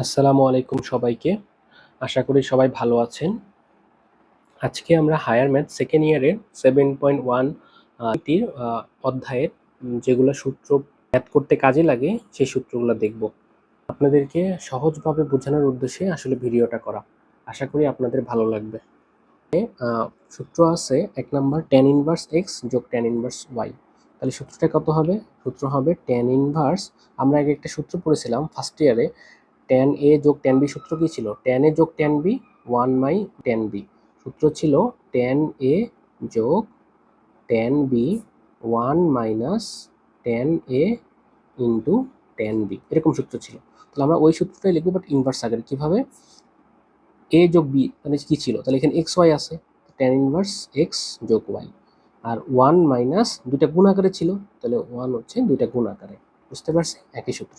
আসসালামু আলাইকুম সবাইকে। আশা করি সবাই ভালো আছেন। আজকে আমরা হায়ার ম্যাথ সেকেন্ড ইয়ারের 7.1 টির অধ্যায়ের যেগুলো সূত্র ম্যাথ করতে কাজে লাগে সেই সূত্রগুলো দেখব। আপনাদেরকে সহজভাবে বোঝানোর উদ্দেশ্যে আসলে ভিডিওটা করা। আশা করি আপনাদের ভালো লাগবে। সূত্র আছে 1 নাম্বার tan ইনভার্স x যোগ tan ইনভার্স y। তাহলে সূত্রটা কত হবে? সূত্র হবে tan ইনভার্স, আমরা আগে একটা সূত্র পড়েছিলাম ফার্স্ট ইয়ারে, tan a যোগ tan b। সূত্র কি ছিল? tan a যোগ tan b 1 by tan b। সূত্র ছিল tan a যোগ tan b 1 minus tan a into tan b, এরকম সূত্র ছিল। তাহলে আমরা ওই সূত্রটাই লিখবো, বাট ইনভার্স আগে। কিভাবে? a যোগ b মানে কি ছিল? তাহলে এখানে এক্স ওয়াই আছে, tan ইনভার্স এক্স যোগ ওয়াই। আর 1 মাইনাস দুইটা গুণ আকারে ছিল, তাহলে 1 হচ্ছে দুইটা গুণ আকারে। বুঝতে পারছি? একই সূত্র।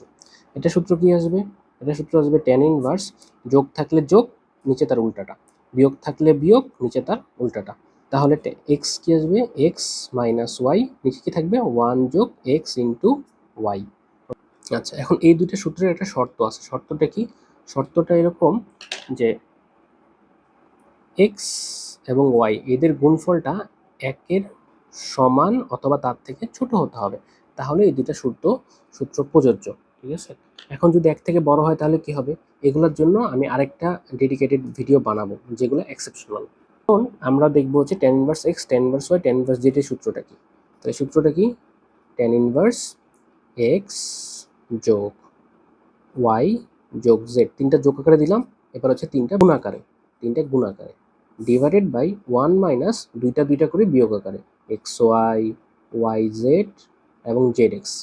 এটা সূত্র কি আসবে? এটা সূত্র আসবে tan ইনভার্স, যোগ থাকলে যোগ, নিচে তার উল্টাটা, বিয়োগ থাকলে বিয়োগ, নিচে তার উল্টাটা। তাহলে এক্স কি আসবে? এক্স মাইনাস ওয়াই, নিচে কি থাকবে? 1 যোগ এক্স ইন্টু ওয়াই। আচ্ছা, এখন এই দুইটা সূত্রের একটা শর্ত আছে। শর্তটা কি? শর্তটা এরকম যে এক্স এবং ওয়াই এদের গুণফলটা একের সমান অথবা তার থেকে ছোট হতে হবে, তাহলে এই দুইটা সূত্র প্রযোজ্য। ঠিক আছে? এখন যদি এক থেকে বড় হয় তাহলে কি হবে? এগুলোর জন্য আমি আরেকটা ডেডিকেটেড ভিডিও বানাবো, যেগুলো এক্সেপশনাল। এখন আমরা দেখবো হচ্ছে tan inverse x, tan inverse y, tan inverse z এর সূত্রটা কি। তাহলে সূত্রটা কি? tan ইনভার্স x যোগ y যোগ z, তিনটা যোগ আকারে দিলাম, এবার হচ্ছে তিনটা গুণ আকারে ডিভাইডেড বাই 1 মাইনাস দুইটা দুইটা করে বিয়োগ আকারে এক্স ওয়াই, ওয়াই জেড এবং জেড এক্স।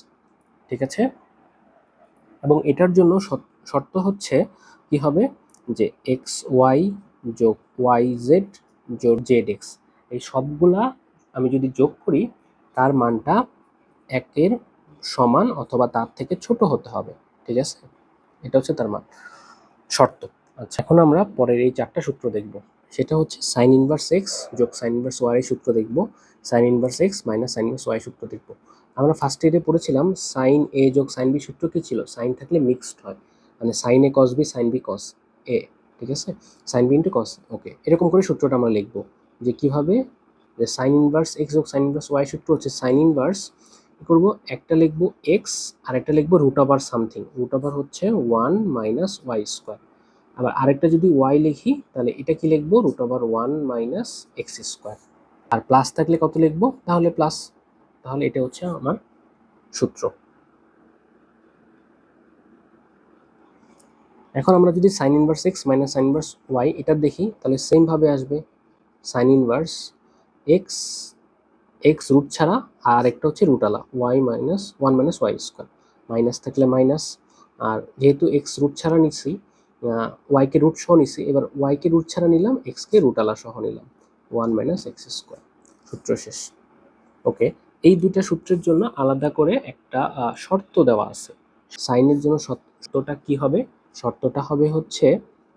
ঠিক আছে? এবং এটার জন্য শর্ত হচ্ছে কি হবে? যে এক্স ওয়াই যোগ ওয়াই জেড যোগ জেড এক্স, এই সবগুলা আমি যদি যোগ করি তার মানটা একের সমান অথবা তার থেকে ছোট হতে হবে। ঠিক আছে? এটা হচ্ছে তার মান, শর্ত। আচ্ছা, এখন আমরা পরের এই চারটা সূত্র দেখব। সেটা হচ্ছে সাইন ইনভার্স এক্স যোগ সাইন ইনভার্স ওয়াই সূত্র দেখব, sine inverse x minus sine inverse y সূত্র দেখব। আমরা ফার্স্ট ইয়ারে পড়েছিলাম সাইন এ যোগ সাইন বি সূত্র কি ছিল? সাইন থাকলে মিক্সড হয়, মানে sine A cos B, sine B cos A. ঠিক আছে? Sine B into cos. Okay, এরকম করে সূত্রটা আমরা লিখবো যে কিভাবে, যে সাইন ইনভার্স এক্স যোগ সাইন ইনভার্স ওয়াই সূত্র হচ্ছে সাইন ইনভার্স, কি করবো? একটা লিখবো এক্স আর একটা লিখবো root over something. Root over হচ্ছে 1 মাইনাস ওয়াই স্কোয়ার। আবার আরেকটা যদি ওয়াই লিখি তাহলে এটা কি লিখবো? Root over 1 minus x square. আর প্লাস থাকলে কত লিখবো? তাহলে প্লাস। তাহলে এটা হচ্ছে আমার সূত্র। এখন আমরা যদি sine inverse x minus sine inverse y এটা দেখি, তাহলে সেম ভাবে আসবে sine inverse x, x root ছাড়া, আর একটা হচ্ছে রুটালা y minus 1 minus y square. Minus থাকলে মাইনাস, আর যেহেতু এক্স রুট ছাড়া নিচ্ছি, ওয়াইকে রুট সহ নিচ্ছি, এবার ওয়াইকে রুট ছাড়া নিলাম, এক্সকে রুটালা সহ নিলাম, 1 মাইনাস এক্স স্কোয়ার। সূত্র শেষ। ওকে, এই দুইটা সূত্রের জন্য আলাদা করে একটা শর্ত দেওয়া আছে। সাইনের জন্য শর্তটা কি হবে? শর্তটা হবে হচ্ছে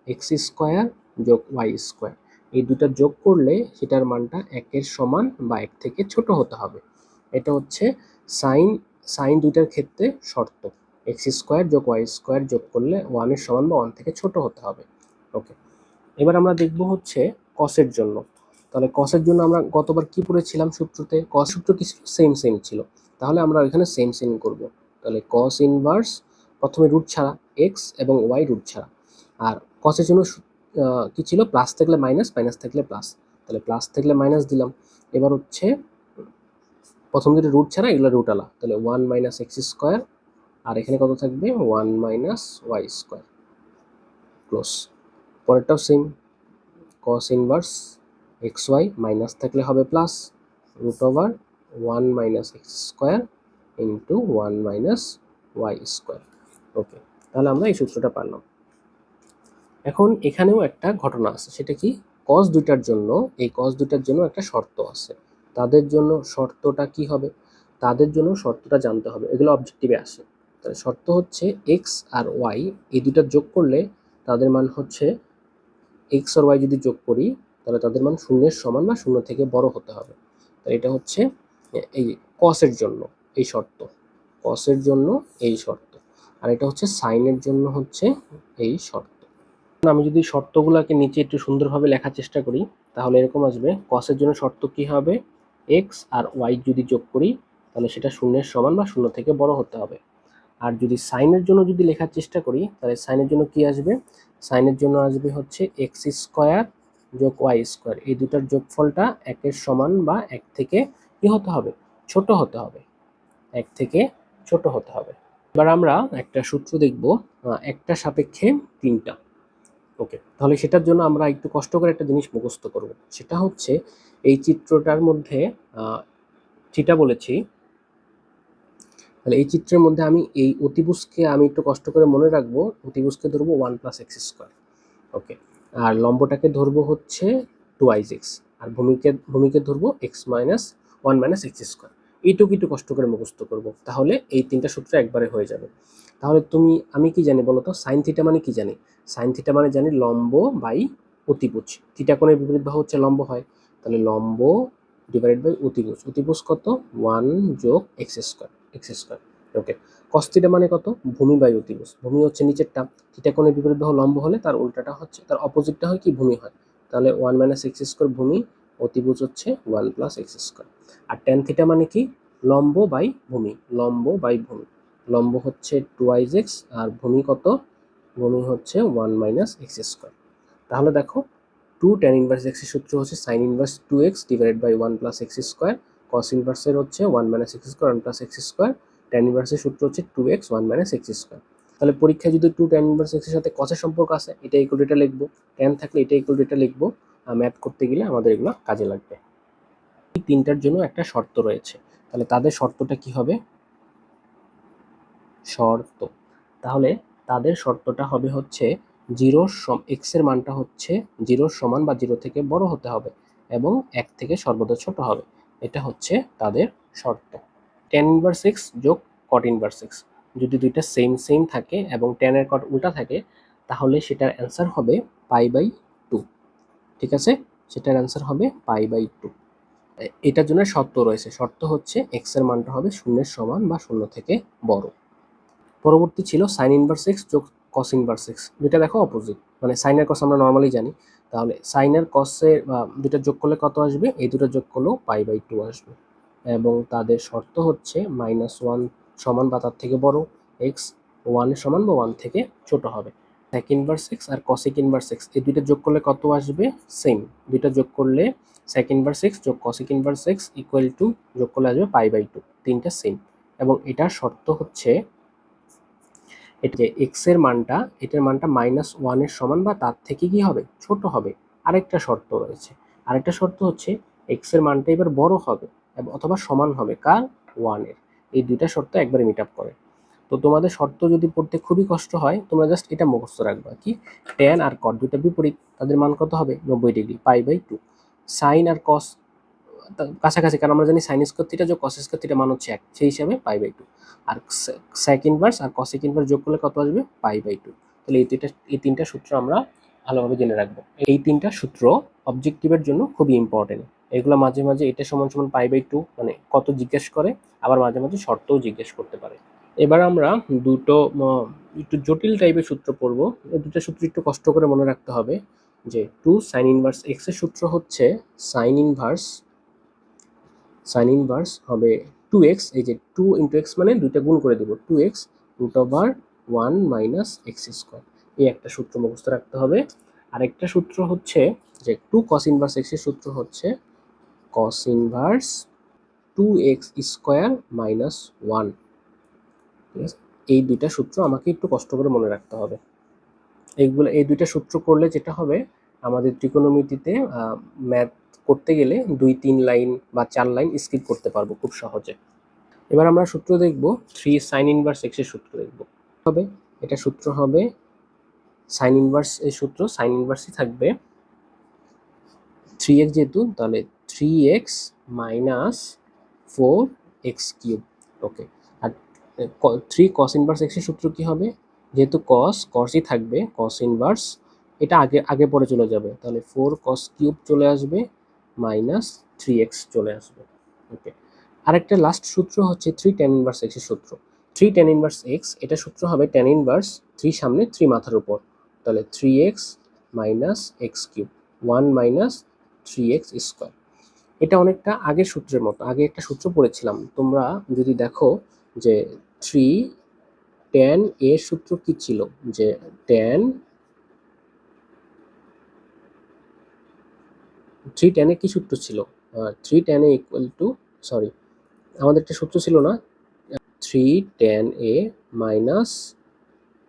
এক্স স্কোয়ার যোগ ওয়াই স্কোয়ার, এই দুটা যোগ করলে সেটার মানটা একের সমান বা এক থেকে ছোট হতে হবে। এটা হচ্ছে সাইন দুইটার ক্ষেত্রে শর্ত। এক্স স্কোয়ার যোগ ওয়াই স্কোয়ার যোগ করলে 1 সমান বা 1 থেকে ছোট হতে হবে। ওকে, এবার আমরা দেখব হচ্ছে কসের জন্য। তাহলে কসের জন্য আমরা গতবার কি পড়েছিলাম সূত্রতে? কস সূত্র কি ছিল? সেম ছিল। তাহলে আমরা এখানে সেম করব। তাহলে কস ইনভার্স, প্রথমে রুট ছাড়া এক্স এবং ওয়াই রুট ছাড়া। আর কসের জন্য কি ছিল? প্লাস থাকলে মাইনাস, মাইনাস থাকলে প্লাস। তাহলে প্লাস থাকলে মাইনাস দিলাম। এবার হচ্ছে প্রথম দুটো রুট ছাড়া, এগুলো রুট আলা, তাহলে 1 মাইনাস এক্স স্কোয়ার, আর এখানে কত থাকবে? 1 মাইনাস ওয়াই স্কোয়ার ক্লোজ। পরেরটাও same, cos inverse x y, minus থাকলে হবে plus, root over 1 minus x square into 1 minus y square. Okay, তাহলে আমরা এই সূত্রটা পারলাম। এখন এখানেও একটা ঘটনা আছে, সেটা কি? cos দুইটার জন্য, এই cos দুইটার জন্য একটা শর্ত আছে। তাদের জন্য শর্তটা কি হবে? তাদের জন্য শর্তটা জানতে হবে, এগুলো অবজেক্টিভে আসে। তাহলে শর্ত হচ্ছে এক্স আর ওয়াই এই দুইটা যোগ করলে তাদের মান হচ্ছে, এক্স আর ওয়াই যদি যোগ করি তাহলে তাদের মান শূন্যের সমান বা শূন্য থেকে বড় হতে হবে। তাই এটা হচ্ছে এই কসের জন্য এই শর্ত, কসের জন্য এই শর্ত। আর এটা হচ্ছে সাইনের জন্য হচ্ছে এই শর্ত। আমি যদি শর্তগুলোকে নিচে একটু সুন্দরভাবে লেখার চেষ্টা করি তাহলে এরকম আসবে। কসের জন্য শর্ত কি হবে, এক্স আর ওয়াই যদি যোগ করি তাহলে সেটা শূন্যের সমান বা শূন্য থেকে বড় হতে হবে। আর যদি সাইনের জন্য যদি লেখার চেষ্টা করি তাহলে সাইনের জন্য কি আসবে, সাইনের জন্য আসবে হচ্ছে এক্স স্কোয়ার যোগ ওয়াই স্কোয়ার, এই দুটার যোগফলটা একের সমান বা এক থেকে কি হতে হবে, ছোট হতে হবে, এক থেকে ছোট হতে হবে। এবার আমরা একটা সূত্র দেখব, একটা সাপেক্ষে তিনটা। ওকে, তাহলে সেটার জন্য আমরা একটু কষ্ট করে একটা জিনিস মুখস্থ করব, সেটা হচ্ছে এই চিত্রটার মধ্যে থিটা বলেছি, তাহলে এই চিত্রের মধ্যে আমি এই অতিভুজকে আমি একটু কষ্ট করে মনে রাখবো, অতিভুজকে ধরবো 1+x²। ওকে, আর লম্বটাকে ধরবো হচ্ছে 2x, আর ভূমিকে ধরবো x-1 - x²। এইটুকু একটু কষ্ট করে মুখস্থ করব, তাহলে এই তিনটা সূত্র একবারে হয়ে যাবে। তাহলে আমি কি জানি বলো তো, সাইন থিটা মানে কি জানি, সাইন থিটা মানে জানি লম্ব বাই অতিভুজ। থিটা কোণের বিপরীত বাহু হচ্ছে লম্ব হয়, তাহলে লম্ব ডিভাইডেড বাই অতিভুজ, অতিভুজ কত 1 যোগ x²। ওকে, কস থিটা মানে কত, ভূমি বাই অতিভুজ, ভূমি হচ্ছে নিচেরটা, থিটা কোণের বিপরীত বাহু লম্ব হলে তার উল্টাটা হচ্ছে, তার অপোজিটটা হয় কি ভূমি হয়, তাহলে 1 - x² ভূমি, অতিভুজ হচ্ছে 1+x²। আর ট্যান থিটা মানে কি, লম্ব বাই ভূমি, লম্ব বাই ভূমি, লম্ব হচ্ছে 2x আর ভূমি কত, ভূমি হচ্ছে 1 - x²। তাহলে দেখো 2 tan ইনভার্স x এর সূত্র হচ্ছে sin inverse 2x divided by 1+x², cos ইনভার্সের হচ্ছে 1 - x², 1+x², tan ইনভার্সের সূত্র হচ্ছে 2x 1 - x²। তাহলে পরীক্ষায় যদি 2 tan ইনভার্স x এর সাথে cos এর সম্পর্ক আছে, এটা ইকুয়াল এটা লিখবো, tan থাকলে এটা ইকুয়াল এটা লিখবো, ম্যাথ করতে গেলে আমাদের এগুলো কাজে লাগবে। এই তিনটার জন্য একটা শর্ত রয়েছে, তাহলে তাদের শর্তটা কি হবে, শর্ত, তাহলে তাদের শর্তটা হবে হচ্ছে এক্স এর মানটা হচ্ছে 0 সমান বা 0 থেকে বড় হতে হবে এবং 1 থেকে সর্বদা ছোট হবে, এটা হচ্ছে তাদের শর্ত। tan ইনভার্স x যোগ cot ইনভার্স x যদি দুইটা সেম থাকে এবং tan এর cot উল্টা থাকে তাহলে সেটার অ্যান্সার হবে π/2। ঠিক আছে, সেটার অ্যান্সার হবে π/2। এটার জন্য শর্ত রয়েছে, শর্ত হচ্ছে x এর মানটা হবে 0 সমান বা 0 থেকে বড়। পরবর্তী ছিল সাইন ইনভার্স এক্স যোগ কস ইনভার্স এক্স, দুইটা দেখো অপোজিট, মানে সাইনের কস আমরা নর্মালি জানি, তাহলে সাইনের কসের দুটা যোগ করলে কত আসবে, এই দুটো যোগ করলেও π/2 আসবে, এবং তাদের শর্ত হচ্ছে -1 সমান বা তার থেকে বড়, এক্স 1 সমান বা 1 থেকে ছোট হবে। সেক ইনভার্স এক্স আর কসেক ইনভার্স এক্স এই দুইটা যোগ করলে কত আসবে, সেম, দুইটা যোগ করলে সেক ইনভার্স এক্স যোগ cosec inverse x equal to যোগ করলে আসবে π/2, তিনটা সেম। এবং এটার শর্ত হচ্ছে এটা এক্স এর মানটা, এটার মানটা -1 এর সমান বা তার থেকে কি হবে, ছোট হবে। আরেকটা শর্ত রয়েছে, আরেকটা শর্ত হচ্ছে এক্স এর মানটা এবার বড় হবে অথবা সমান হবে কার, 1 এর। এই দুইটা শর্ত একবারে মিট আপ করে। তো তোমাদের শর্ত যদি পড়তে খুবই কষ্ট হয় তোমরা জাস্ট এটা মুখস্থ রাখবা, কি ট্যান আর কট দুইটা বিপরীত, তাদের মান কত হবে 90 ডিগ্রি, π/2। সাইন আর কস কাছাকাছি, কারণ আমরা জানি সাইন স্কোয়ার থিটা যোগ কস স্কোয়ার থিটা মান হচ্ছে 1, সেই হিসাবে π/2। আর সেক ইনভার্স আর কসেক ইনভার্স যোগ করলে কত আসবে, π/2। তাহলে এই তিনটা সূত্র আমরা ভালোভাবে জেনে রাখবো। এই তিনটা সূত্র অবজেক্টিভের জন্য খুবই ইম্পর্টেন্ট, এগুলো মাঝে মাঝে এটা সমান সমান π/2 মানে কত জিজ্ঞেস করে, আবার মাঝে মাঝে শর্তও জিজ্ঞেস করতে পারে। এবার আমরা দুটো একটু জটিল টাইপের সূত্র পড়বো, এই দুটো সূত্র একটু কষ্ট করে মনে রাখতে হবে। যে 2 সাইন ইনভার্স এক্স এর সূত্র হচ্ছে সাইন ইনভার্স হবে 2x, এই যে 2 × x মানে দুইটা গুণ করে দেব, 2x √1 - x²। এই একটা সূত্র মুখস্থ রাখতে হবে। আরেকটা সূত্র হচ্ছে যে 2 cos ইনভার্স x এর সূত্র হচ্ছে cos ইনভার্স 2x² - 1। ঠিক আছে, এই দুইটা সূত্র আমাকে একটু কষ্ট করে মনে রাখতে হবে। এই দুইটা সূত্র করলে যেটা হবে, আমাদের ত্রিকোণমিতিতে ম্যাথ করতে গেলে 2-3 লাইন বা 4 লাইন স্কিপ করতে পারবো খুব সহজে। এবার আমরা সূত্র দেখব 3 সাইন ইনভার্স x এর সূত্র দেখব। হবে এটা সূত্র হবে সাইন ইনভার্স এর সূত্র, সাইন ইনভার্সই থাকবে 3x যেহেতু, তাহলে 3x - 4x³। ওকে, আর 3 cos ইনভার্স x এর সূত্র কি হবে, যেহেতু cosই থাকবে, cos ইনভার্স এটা আগে পরে চলে যাবে, তাহলে 4 cos³ চলে আসবে -3x চলে আসবে। ওকে, আরেকটা লাস্ট সূত্র হচ্ছে 3 tan ইনভার্স x এর সূত্র। 3 tan ইনভার্স এক্স, এটা সূত্র হবে tan ইনভার্স 3 সামনে 3 মাথার উপর, তাহলে 3x minus x cube 1 minus 3x square. এটা অনেকটা আগের সূত্রের মতো, আগে একটা সূত্র পড়েছিলাম, তোমরা যদি দেখো যে 3 tan এর সূত্র কি ছিল, যে tan 3 tan এ কি সূত্র ছিল, 3 tan a equal to, sorry আমাদের একটা সূত্র ছিল না, 3 tan a minus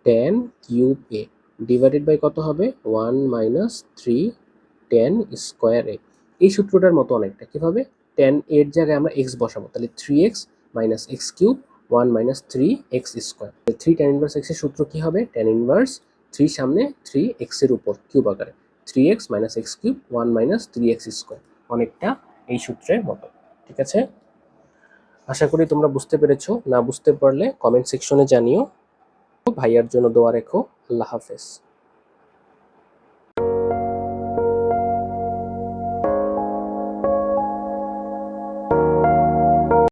tan cube a divided by কত হবে 1 মাইনাস 3 tan স্কোয়ার a। এই সূত্রটার মতো অনেকটা, কিভাবে tan এর জায়গায় আমরা x বসাবো, তাহলে 3x minus x cube 1 minus 3x square. 3 tan inverse x এর সূত্র কি হবে, tan ইনভার্স 3 সামনে 3x এর উপর কিউব আকারে 3x minus x cube 1 minus 3x square, অনেকটা এই সূত্রের মতো। ঠিক আছে, আশা করি তোমরা বুঝতে পেরেছো, না বুঝতে পারলে কমেন্ট সেকশনে জানিও। ভাইয়ার জন্য দোয়া রেখো। আল্লাহ হাফেজ।